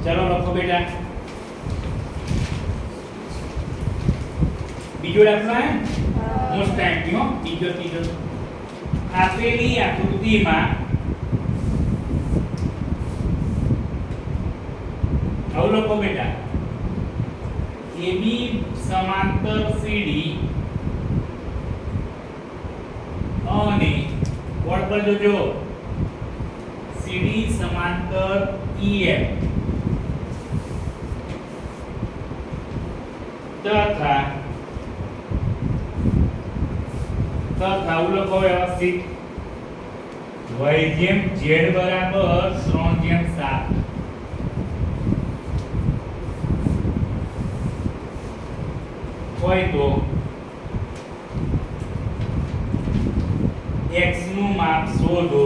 ચલો લખો બેટા. બીજો દાખલો હે મોસ્ટ ટાઈમ થી હો. ત્રીજો આપેલી આકૃતિમાં આવું લખો બેટા. AB સમાંતર CD અને બોર્ડ પર જોજો CD સમાંતર EF તથા આવું લખો વ્યવસ્થિત. y જેમ z બરાબર 3/7 હોય તો x નું માપ શોધો.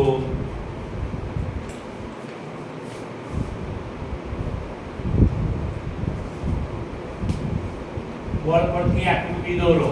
બોર્ડ પરથી આકૃતિ દોરો.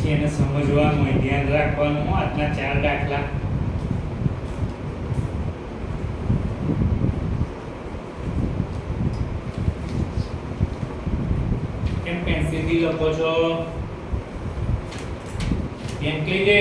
એને સમજવાનું હોય, ધ્યાન રાખવાનું. આજના 4 દાખલા કેમ પેન્સિલથી લખો છો? કેમ કહી દે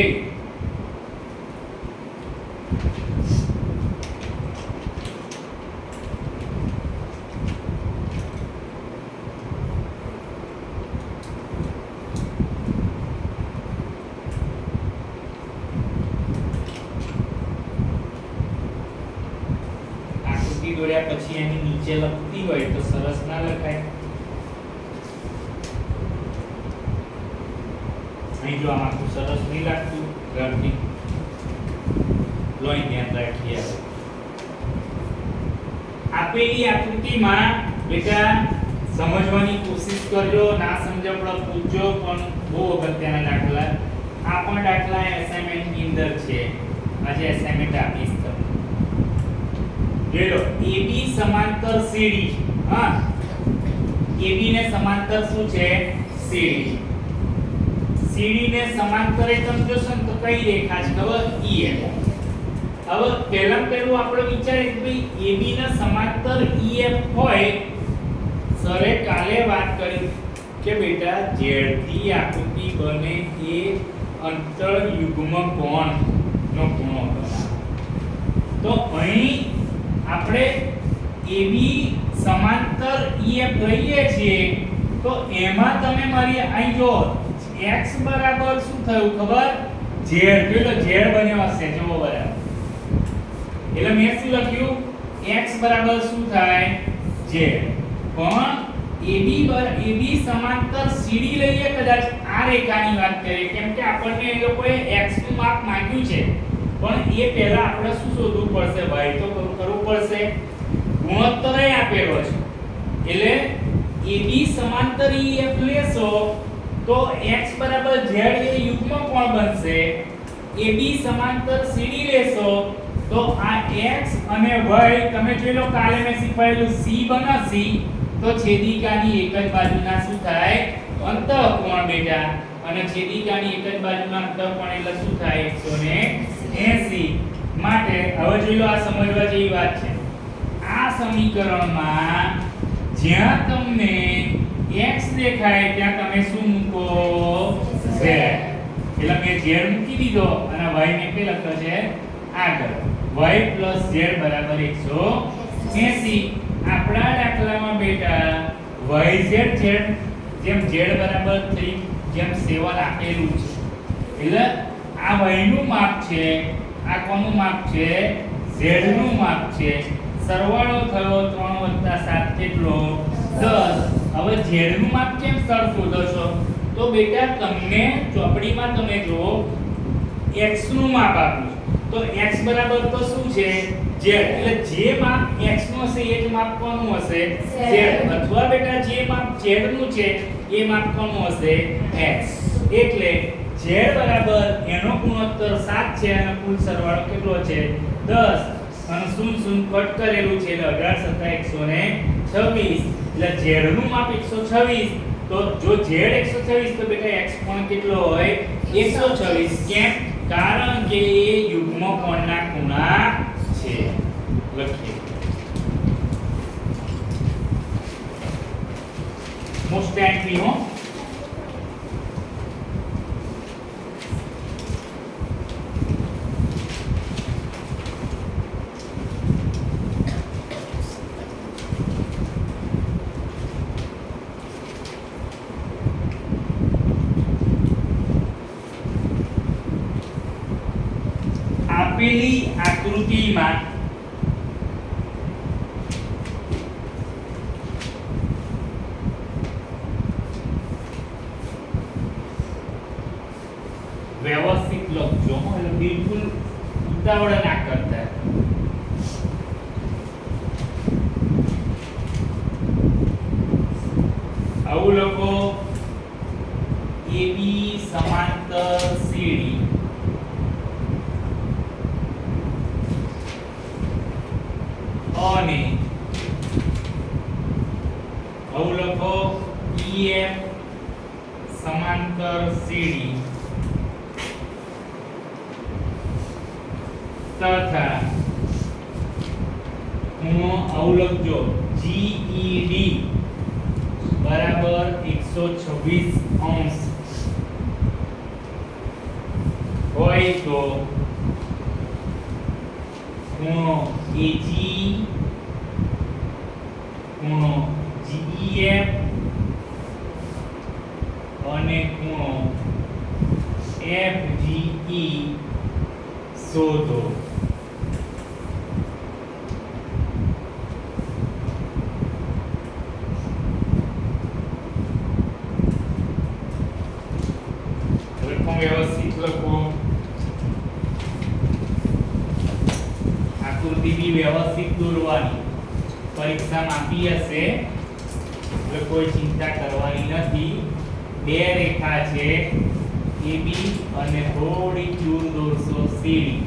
દોડ્યા પછી એની નીચે લખતી હોય તો સરસ ના લખાય. અહીં જો આમાં તો સરસ નહીં લાગતું ઘરથી લોહી ધ્યાન રાખીએ. આપેલી આકૃતિમાં બેટા સમજવાની કોશિશ કરજો, ના સમજણ પણ પૂછજો, પણ બહુ અગત્યના દાખલા આ પણ દાખલા એસાઇનમેન્ટ ની અંદર છે. આજે એસાઇનમેન્ટ આપીશ તમને. AB સમાંતર CD. હા, AB ને સમાંતર શું છે? CD. CD ને સમાંતર એકમ જોશો ને તો કઈ રેખા છે ખબર? EF. હવે પહેલું આપણે વિચારીએ કે ભાઈ AB ના સમાંતર EF હોય. સરે કાલે વાત કરી કે બેટા Z થી આકૃતિ બને એ અંતર યુગ્મ કોણ નો ખૂણો બનાવો. તો અહીં આપણે AB સમાંતર EF લઈએ છીએ તો એમાં તમે મારી અહીં જો x બરાબર શું થયું ખબર? Z. પેલો Z બન્યો હશે જો બરાબર. એટલે મેં શું લખ્યું? x બરાબર શું થાય? Z. પણ AB સમાંતર CD લઈએ કદાચ આ રેખાની વાત કરીએ કેમ કે આપણને એ લોકોએ x નું માપ માંગ્યું છે. પણ એ પહેલા આપણે શું શોધવું પડશે ભાઈ? તો કરવું પડશે ગુણોત્તર આપેલો છે. એટલે AB સમાંતર EF લેશો તો x બરાબર z એ યુગ્મ કોણ બનશે. AB સમાંતર CD લેશો તો આ x અને y તમે જોઈ લો કાલે મેં શીખવાડેલું c બને c તો છેદિકાની એક જ બાજુના શું થાય? અંતઃકોણ બેટા. અને છેદિકાની એક જ બાજુના અંતઃકોણ એટલે શું થાય? 180. માટે હવે જોઈ લો આ સમજવા જેવી વાત છે. આ સમીકરણમાં જ્યાં તમને x દેખાય ત્યાં તમે શું મૂકો? z. એટલે મેં z મૂકી દીધો અને y ને કઈ લખ્યો છે આગળ. y + z બરાબર 180. આપણા દાખલામાં બેટા yz જેમ z બરાબર 3 જેમ 7 આપેલું છે. એટલે આ y નું માપ છે, આ કોનું માપ છે? z નું માપ છે. સરવાળો થયો 3 + 7 કેટલો? 10. હવે z નું માપ કેમ સર શોધો છો? તો બેટા તમને ચોપડીમાં તમે જો x નું માપ આપ્યું તો x બરાબર તો શું છે? z. એટલે જે માપ x નું હશે એ જ માપ કોનું હશે? z. અથવા બેટા જે માપ z નું છે એ માપ કોનું હશે? x. એટલે z બરાબર એનો ગુણોત્તર 7 છે અને કુલ સરવાળો કેટલો છે? 10. અને 0 કટ કરેલું છે એટલે 18 + 7 126. એટલે z નું માપ 126. તો જો z 126 તો બેટા x કોણ કેટલો હોય? 126. કેમ? કારણ કે એ યુગ્મ કોણના ખૂણા છે. લખીએ. મોસ્ટ એન્ટ્રી હો. આપેલી આકૃતિમાં વ્યવસ્થિત લખજો એટલે બિલકુલ ઉતાવળ ના કરતા. આવું લખો AB સમાંતર CD અને આવું લખો EF સમાંતર CD તથા આવું લખજો GED બરાબર 126 અંશ હોય તો ખૂણો AG ખૂણો GEF અને ખૂણો FGE શોધો. પ્રથમ વ્યવસ્થિત લખો, આકૃતિ બી વ્યવસ્થિત દોરવાની. પરીક્ષામાં આપી હશે એટલે કોઈ ચિંતા કરવાની નથી. બે રેખા છે AB અને થોડી દૂર દોરશો CD.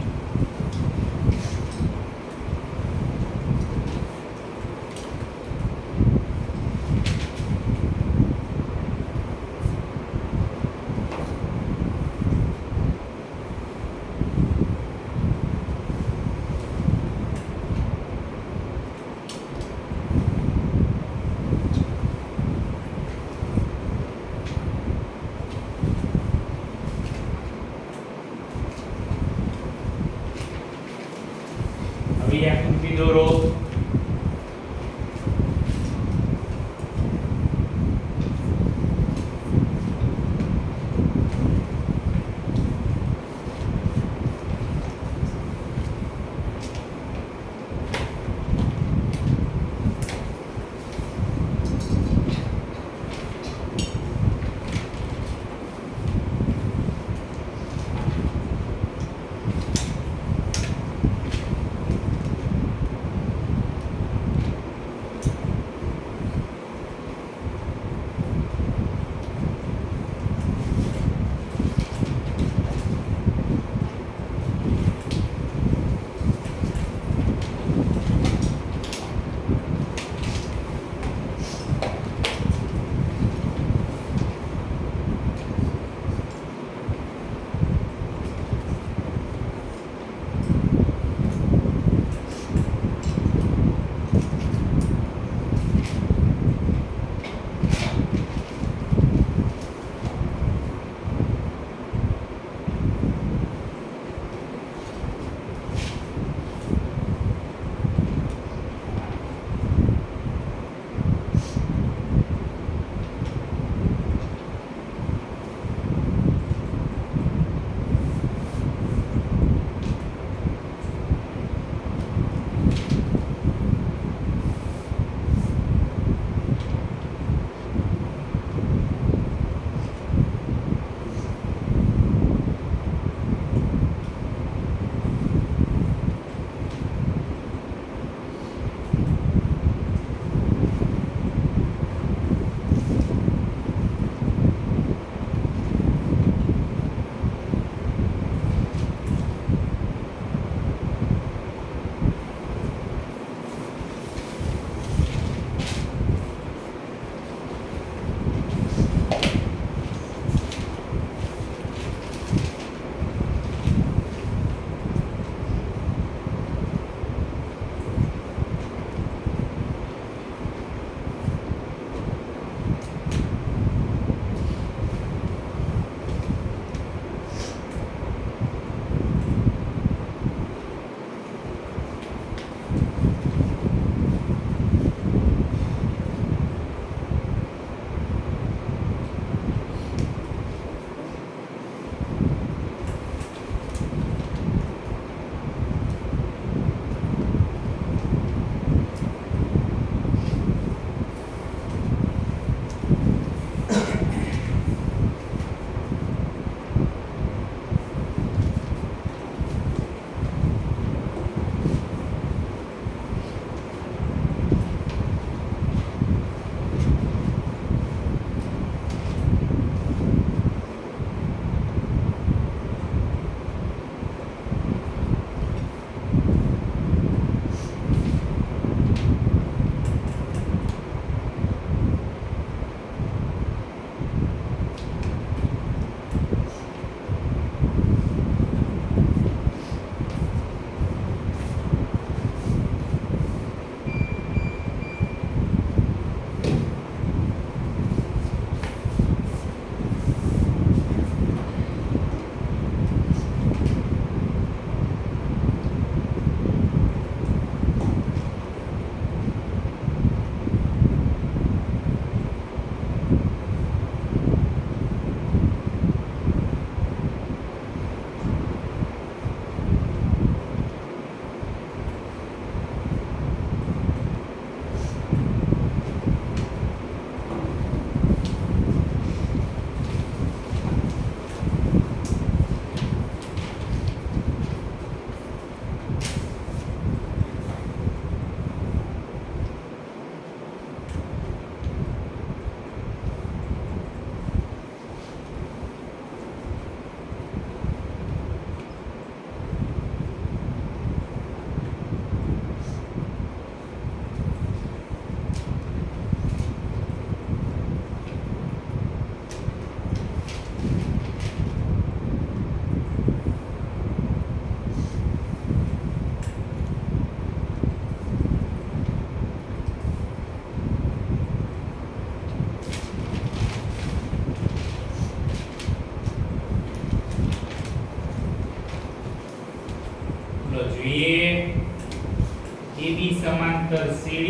AB સમાંતર CD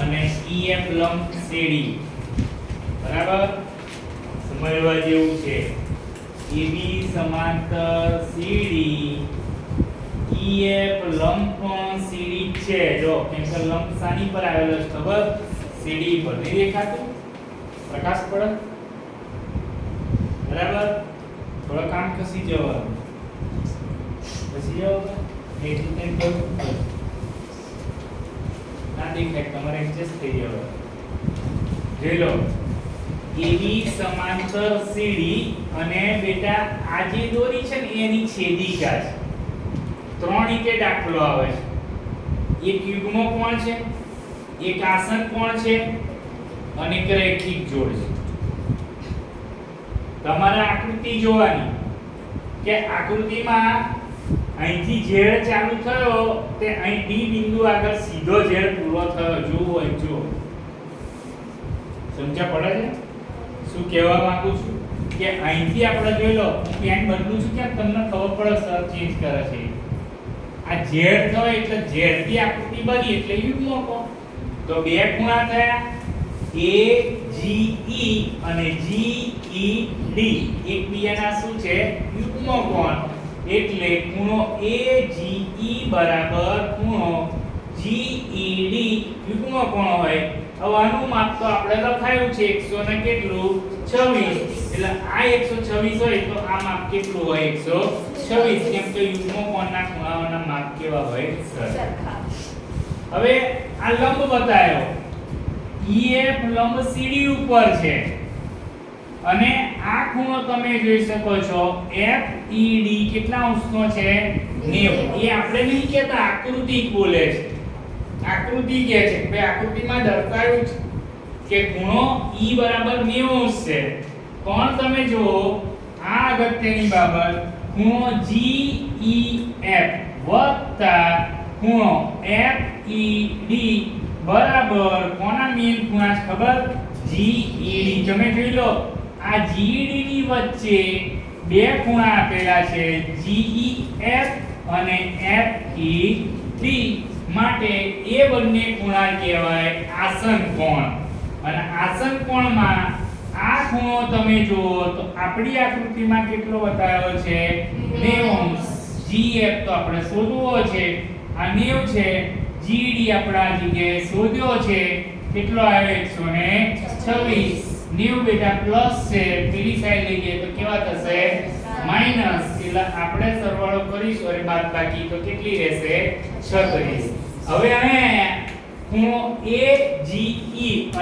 અને EF લંબ CD બરાબર સમજવા જેવું છે AB સમાંતર CD EF લંબ પણ CD છે જો કેમ કે લંબ સાની પર આવેલો છે ખબર CD પર નહીં દેખાતું પ્રકાશ પડે બરાબર થોડા કામ ખસી જવાનું ખસી જાવ એટલું તેમ કરવું ના દેખાય તમારે એડજસ્ટ થઈ જવાનું જોઈ લો AB સમાંતર CD અને બેટા આ જે દોરી છે ને એની છેદિકા છે ત્રણ રીતે દાખલો આવે છે એક યુગ્મ કોણ છે એક આસન કોણ છે અને એક રેખિક જોડ છે તમારે આકૃતિ જોવાની કે આકૃતિમાં અહીંથી ઝેડ ચાલુ થયો તે અહીં D બિંદુ આગળ સીધો ઝેડ પૂરો થયો જુઓ જો સમજ્યા પડે છે શું કહેવા માંગુ છું કે અહીંથી આપણે જોઈ લો પેન બદલું છું કે તમને ખબર પડે સર ચેન્જ કરે છે આ ઝેડ થયો એટલે ઝેડ થી આકૃતિ બની એટલે યુગ્મ કોણ તો બે ખૂણા થયા AGE અને GED એકબીજાના શું છે યુગ્મ કોણ એટલે ખૂણો AGE બરાબર ખૂણો GED યુગ્મ કોણ હોય હવે આનું માપ તો આપણે લખાયું છે 100 ને કેટલું 26 એટલે આ 126 હોય તો આ માપ કેટલું હોય 126 કેમ કે યુગ્મ કોણના ખૂણાઓના માપ કેવા હોય સરખા હવે આ લંબ બતાયો EF લંબ CD ઉપર છે અને આ ખૂણો તમે જોઈ શકો છો FED કેટલા અંશનો છે 90 એ આપણે નહીં કહેતા આકૃતિ બોલે છે આકૃતિ કહે છે કે આકૃતિમાં દર્શાવ્યું છે કે ખૂણો E બરાબર 90 અંશ છે પણ તમે જો આ અગત્યની બાબત ખૂણો GEF વત્તા ખૂણો FED બરાબર કોના મેલ ખૂણા છે ખબર GED તમે જોઈ લો આ GED ની વચ્ચે બે ખૂણા આપેલા છે GEF અને FED માટે એ બંને ખૂણા કહેવાય આસન કોણ અને આસન કોણમાં આ ખૂણો તમે જુઓ તો આપણી આકૃતિમાં કેટલો બતાવ્યો છે 90 અંશ GF તો આપણે શોધવો છે આ 90 છે GD આપણા જગ્યાએ શોધ્યો છે કેટલો આવ્યો 126 90 બેટા પ્લસ છે પેલી સાઈડ લઈ જઈએ તો કેવા થશે માઈનસ એટલે આપણે સરવાળો કરીશું અને બાદબાકી તો કેટલી રહેશે 36 હવે અહીંયા ખૂણો AGE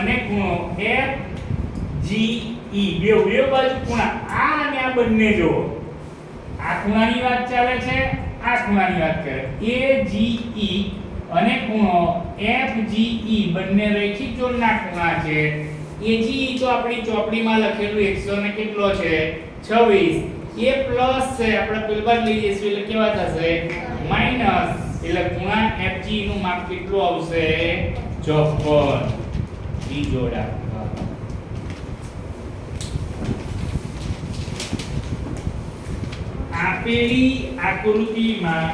અને ખૂણો FGE બે બાજુ ખૂણા આ અને આ બંને જો આ ખૂણાની વાત ચાલે છે આ ખૂણાની વાત કરે AGE અને ખૂણો FGE બંને રેખિક જોડના ખૂણા છે AGE તો આપણી ચોપડીમાં લખેલું 100 ને કેટલો છે 26 એ પ્લસ છે આપણે પેલી બાજુ લઈ જઈશું એટલે કેવા થશે માઈનસ એટલે ખૂણા FGE નું માપ કેટલું આવશે 54 ઈ જોડા આપેલી આકૃતિમાં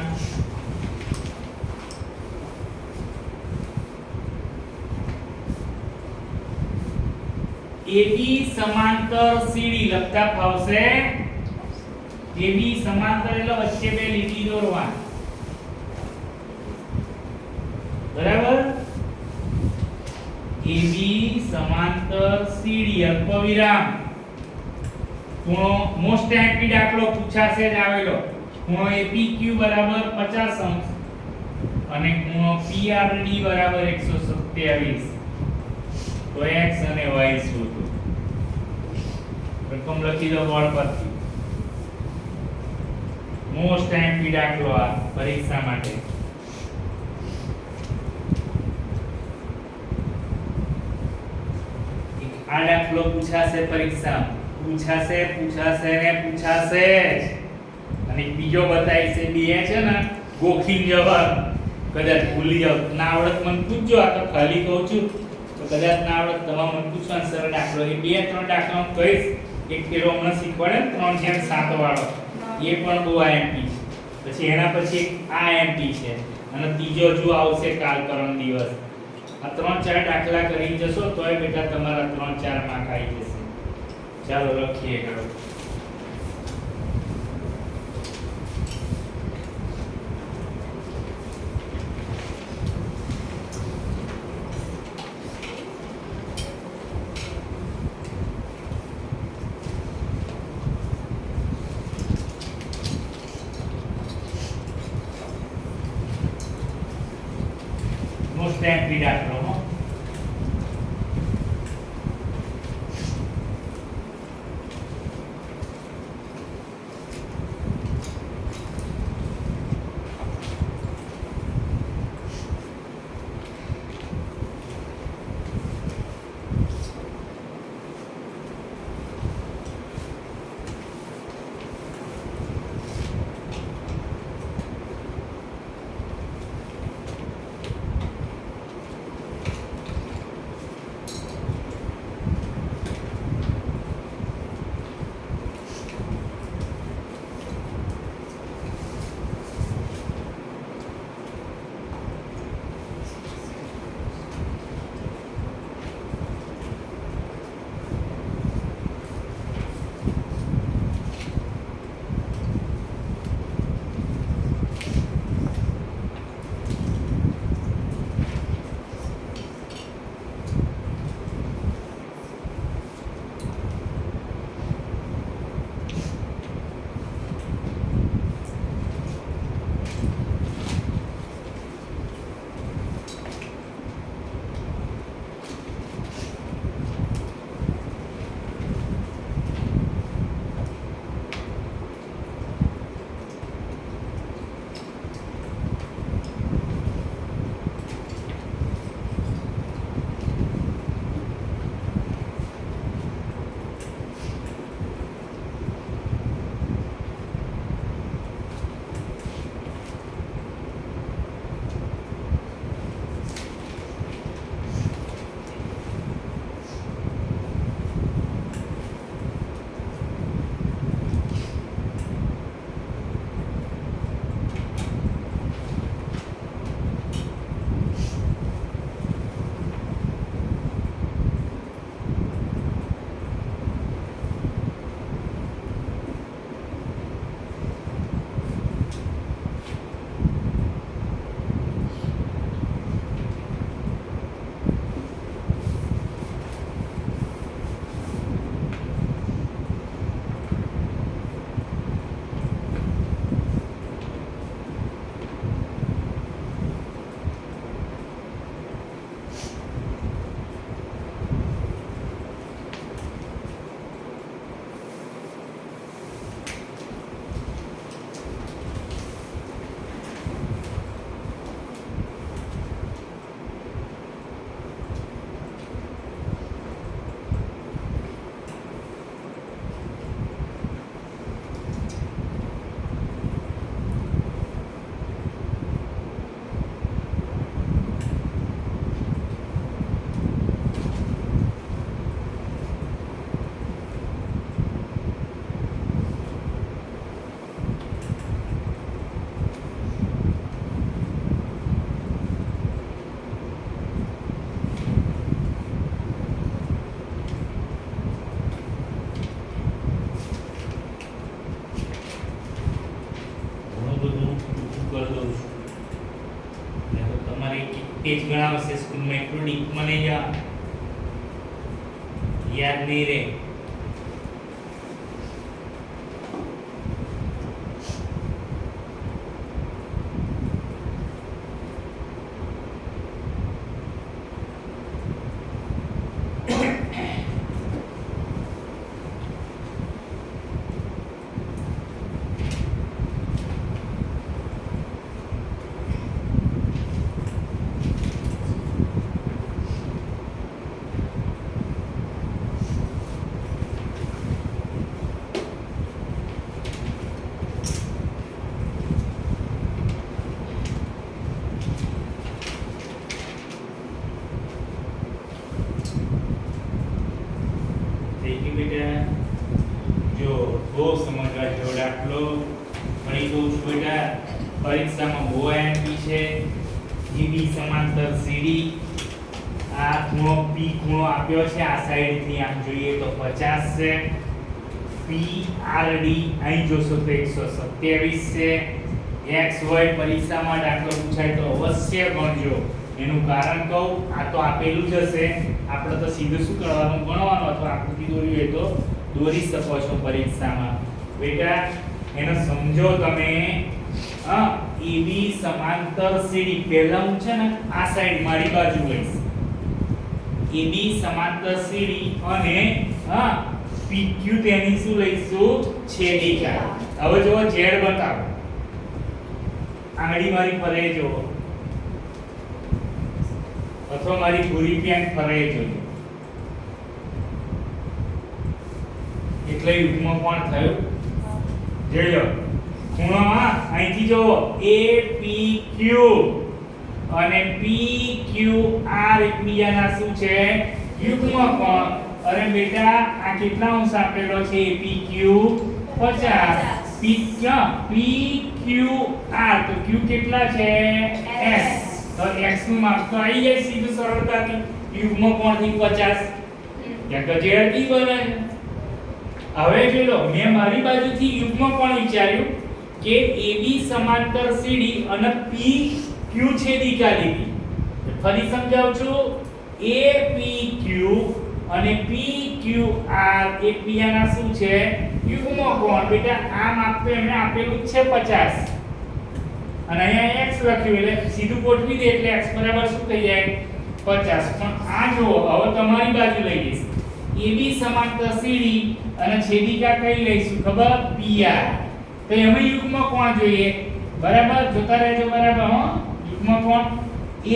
AB સમાંતર CD લખતા ફાવશે AB સમાંતર એટલે વચ્ચે બે લીટી દોરવા બરાબર AB સમાંતર CD અલ્પવિરામ ખૂણો મોસ્ટ એમ્પી દાખલો પૂછાશે જ આવેલો ખૂણો APQ બરાબર 50 અંશ અને ખૂણો PRD બરાબર 127 તો x અને y શોધો રકમ લખી દો બોર્ડ પર મોસ્ટ એમ્પી દાખલો આ પરીક્ષા માટે આ દાખલો પૂછાશે પરીક્ષામાં પૂછાશે અને બીજો બતાવી છે બે છે ને ગોખીન જવાબ કદાચ ભૂલી જાવ ના આવડત મને પૂછજો આ તો ખાલી કહું છું તો કદાચ ના આવડત તમામ મને પૂછવાનો સરળ દાખલો એ બે ત્રણ દાખલા કહીશ એક પેલો હમણાં શીખવાડે 3/7 વાળો એ પણ બહુ આઈએમપી છે પછી એના પછી આ એમપી છે અને ત્રીજો જો આવશે કાલ પરમ દિવસ. આ 3-4 દાખલા કરી જશો તોય બેટા તમારા 3-4 માર્ક આવી જશે. ચાલો લખીએ કરો. મોસ્ટ એમ્પી દાખલો હો. પેજ ગણાવશે સ્કૂલમાં એટલું ડીપમાં નહીં જા, યાદ નહીં રહે. બેટા જો બહુ સમજવા જેવો દાખલો ફરી કહું છું બેટા, પરીક્ષામાં બહુ એમપી છે. AB સમાંતર CD, આ ખૂણો P ખૂણો આપ્યો છે, આ સાઈડ થી આમ જોઈએ તો 50 છે. PRD અહીં જોશો તો 127 છે. XY પરીક્ષામાં દાખલો પૂછાય તો અવશ્ય ગણજો. એનું કારણ કહું, આ તો આપેલું જ હશે, આપણે તો સીધું શું કરવાનું, ગણવાનું, અથવા આકૃતિ દોરવી હોય તો દોરી શકો છો પરીક્ષામાં. બેટા એનો સમજો તમે. AB સમાંતર CD, પહેલા હું છે ને આ સાઈડ મારી બાજુ લઈશ. AB સમાંતર CD અને PQ તેની શું લઈશું, છેદિકા. હવે જો Z બતાવો, આંગળી મારી ફરે જો, અથવા મારી પૂરી પેન ફરે જોઈએ, એટલે યુગ્મ કોણ થયું? જોજો ખૂણામાં અહીંથી જો APQ અને PQR એકબીજાના શું છે? યુગ્મ કોણ. અરે બેટા આ કેટલા અંશ આપેલો છે? APQ 50, PQR તો Q કેટલા છે? S. તો x નું માપ તો આવી જાય સીધું સરળતાથી. યુગ્મ કોણથી 50, ત્યાં તો z કી બને. હવે જોઈ લો, મેં મારી બાજુથી યુગ્મ કોણ વિચાર્યું કે AB સમાંતર CD અને PQ છેદિકા લીધી. ફરી સમજાવું છું, APQ અને PQR એકબીજાના શું છે? યુગ્મ કોણ. બેટા આ માપ તો એમને આપેલું છે 50 અને અહીંયા x લખ્યું એટલે સીધું ગોઠવી દે એટલે x બરાબર શું થઈ જાય? 50. પણ આ જુઓ, હવે તમારી બાજુ લઈ જઈશ. AB સમાંતર CD અને છેદિકા કઈ લઈશું ખબર? PR. તો એમાં યુગ્મ કોણ જોઈએ? બરાબર જોતા રહેજો, બરાબર. યુગ્મ કોણ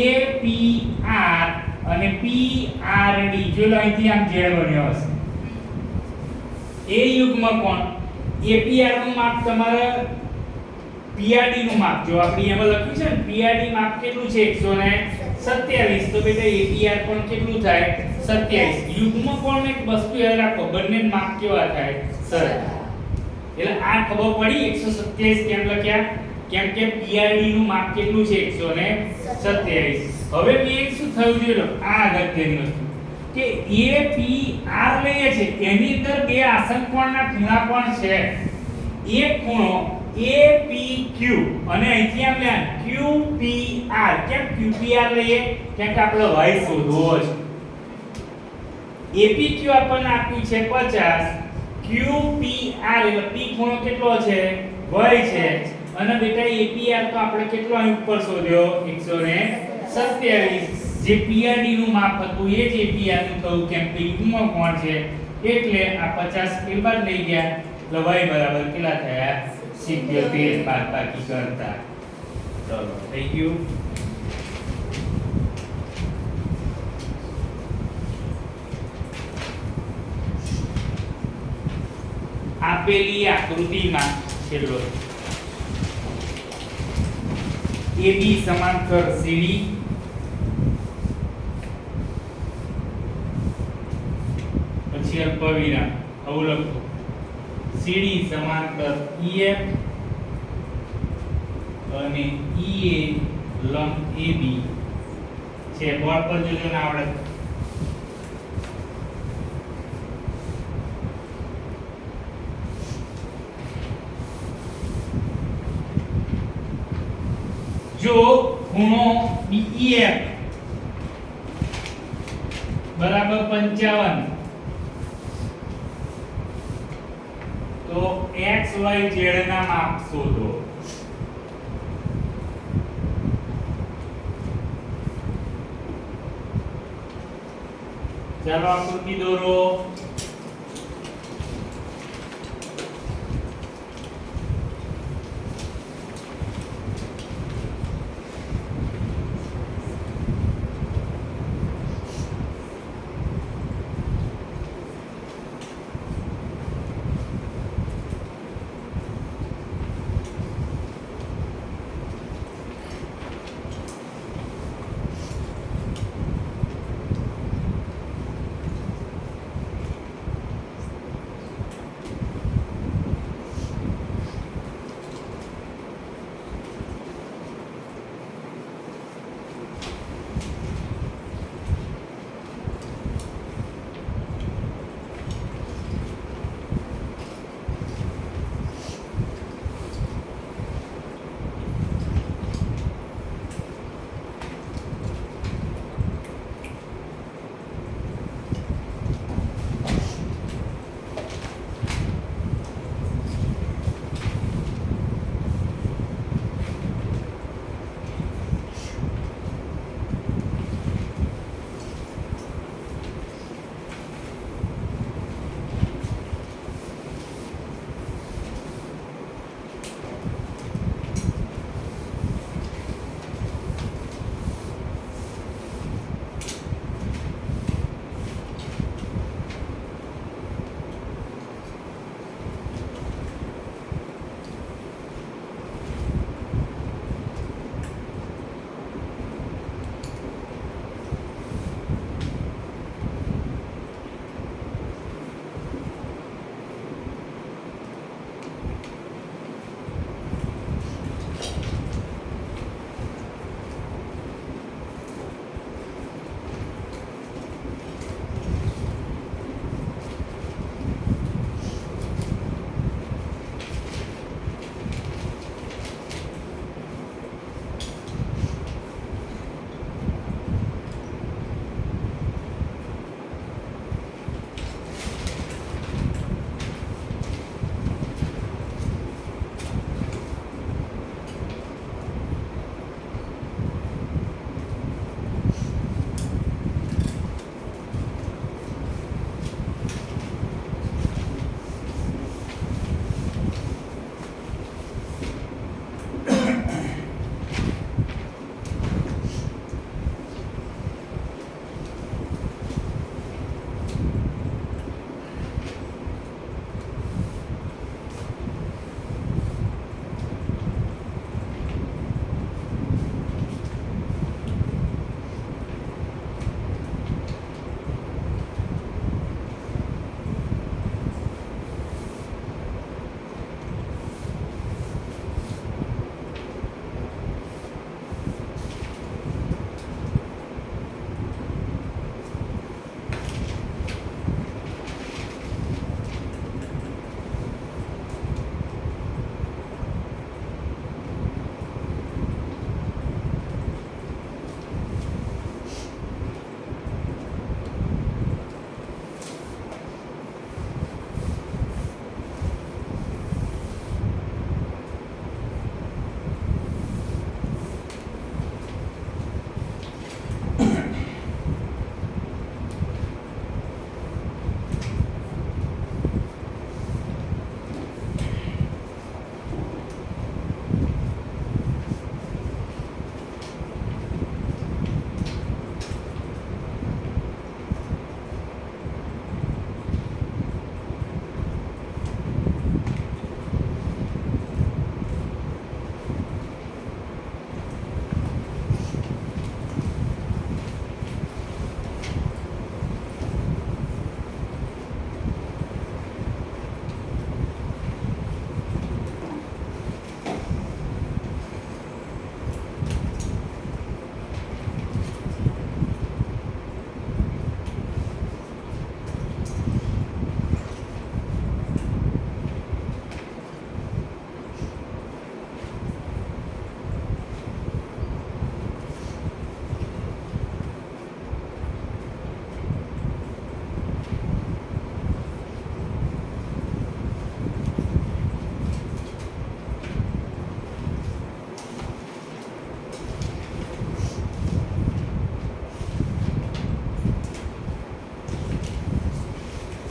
APR અને PRD. જો લો અહીંથી આમ z બન્યો હશે. એ યુગ્મ કોણ APR નું માપ તમારે PRD નું માપ જો આપણી એમાં લખ્યું છે ને, PRD માપ કેટલું છે? 127. તો બેટા APR પણ કેટલું થાય? 27. યુગ્મ કોણ એક વસ્તુ યાદ રાખો, બંને માપ કેવા થાય? સરખા. એટલે આ ખબર પડી 127 કેમ લખ્યા? કેમ કે PRD નું માપ કેટલું છે? 127. હવે મેં શું થયું છે લો, આ અગત્યની વસ્તુ કે APR લઈએ છે, એની અંદર બે આસનકોણના ખૂણા પણ છે. એક ખૂણો APQ અને અહીંથી આમ લે QPR. કેમ QPR લઈએ? કેમ કે આપણે y શોધવો છે. APQ આપણને આપ્યું છે 50, QPR એટલે P ખૂણો કેટલો છે? y છે. અને બેટા APR તો આપણે કેટલો અહીં ઉપર શોધ્યો? 127. જે PRD નું માપ હતું એ જ APR નું થયું, કેમ કે યુગ્મ કોણ છે એટલે આ 50 એ બાદ લઈ ગયા એટલે y બરાબર કેટલા થયા? 77. બાદબાકી કરતા ચલો થઈ ગયું. આપેલી આકૃતિમાં છેલ્લો AB સમાંતર CD પછી અલ્પવિરામ આવું લખો, CD સમાંતર EF અને EA લંબ AB છે. બોર્ડ પર જોજો ને આવડે. જો ખૂણો BEF બરાબર 55 તો XYZ ના માપ શોધો. ચાલો આકૃતિ દોરો.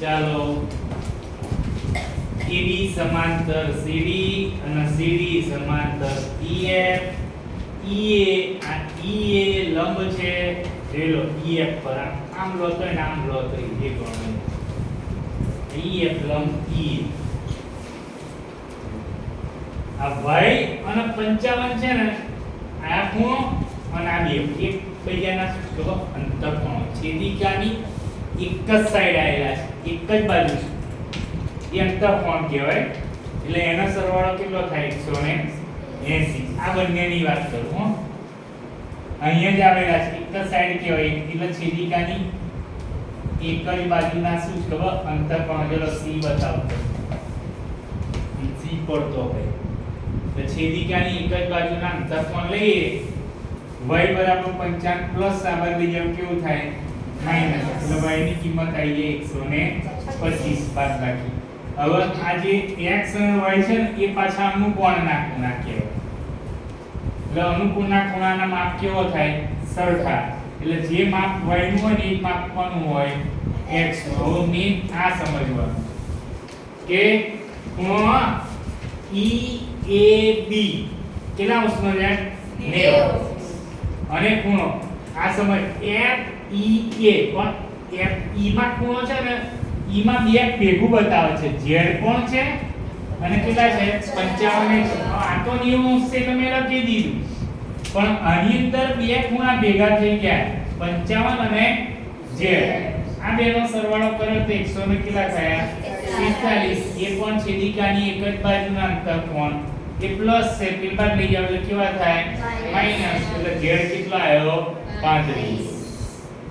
ચાલો AB સમાંતર CD અને CD સમાંતર EF આ EA લંબ છે રેલો EF પર આમ લો તો ને આમ લો તો એ ગણો EF લંબ E આ y અને 55 છે ને આ ખૂણો અને આ બે એક બીજાના શું કહો અંતર ખૂણો છેદિકાની એક જ સાઈડ આવેલા છે એક જ બાજુ છે એ અંતર ખૂણો કહેવાય એટલે એનો સરવાળો કેટલો થાય 180 આ બંનેની વાત કરું હો અહીંયા જ આવેલા છે એક જ સાઈડ કહેવાય એટલે છેદિકાની એક જ બાજુના શું ખબર અંતર ખૂણો જેલો C બતાવતો C પડતો હોય તો છેદિકાની એક જ બાજુના અંતર ખૂણો લઈએ y બરાબર 55 પ્લસ આ બાજુ જેમ કેવું થાય માઈનસ એટલે y ની કિંમત આવી જાય 125 બાદબાકી હવે આ જે x અને y છે ને એ પાછા અનુકોણના ખૂણા કહેવાય એટલે અનુકોણના ખૂણાના માપ કેવો થાય સરખા એટલે જે માપ y નું હોય ને એ માપ કોનું હોય x નું હવે મેં આ સમજવાનું કે ખૂણો EAB કેટલા અંશનો છે 90 અને ખૂણો આ સમજ FEA પણ FE માં ખૂણો છે ને E માં બે ભેગું બતાવે છે z કોણ છે અને કેટલા છે 55 આ તો 90 છે તો મેં લખી દીધું પણ આની અંદર બે ખૂણા ભેગા થઈ ગયા 55 અને z આ બેનો સરવાળો કર્યો તો 100 ને કેટલા થયા 45 એ પણ છેદિકાની એક જ બાજુના અંતર કોણ એ પ્લસ છે પેપર લઈ જાવ એટલે કેવા થાય માઈનસ એટલે z કેટલો આવ્યો 35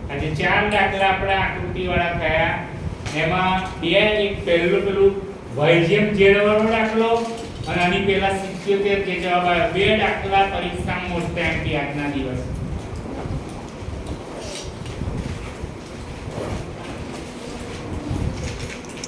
આજે ચાર દાખલા આપણે આકૃતિ વાળા થયા એમાં બે એક પેલું y જેમ z વાળો દાખલો અને આની પહેલા 77 કે જવાબ આવ્યો બે દાખલા પરીક્ષામાં મોટા એમપી આજના દિવસ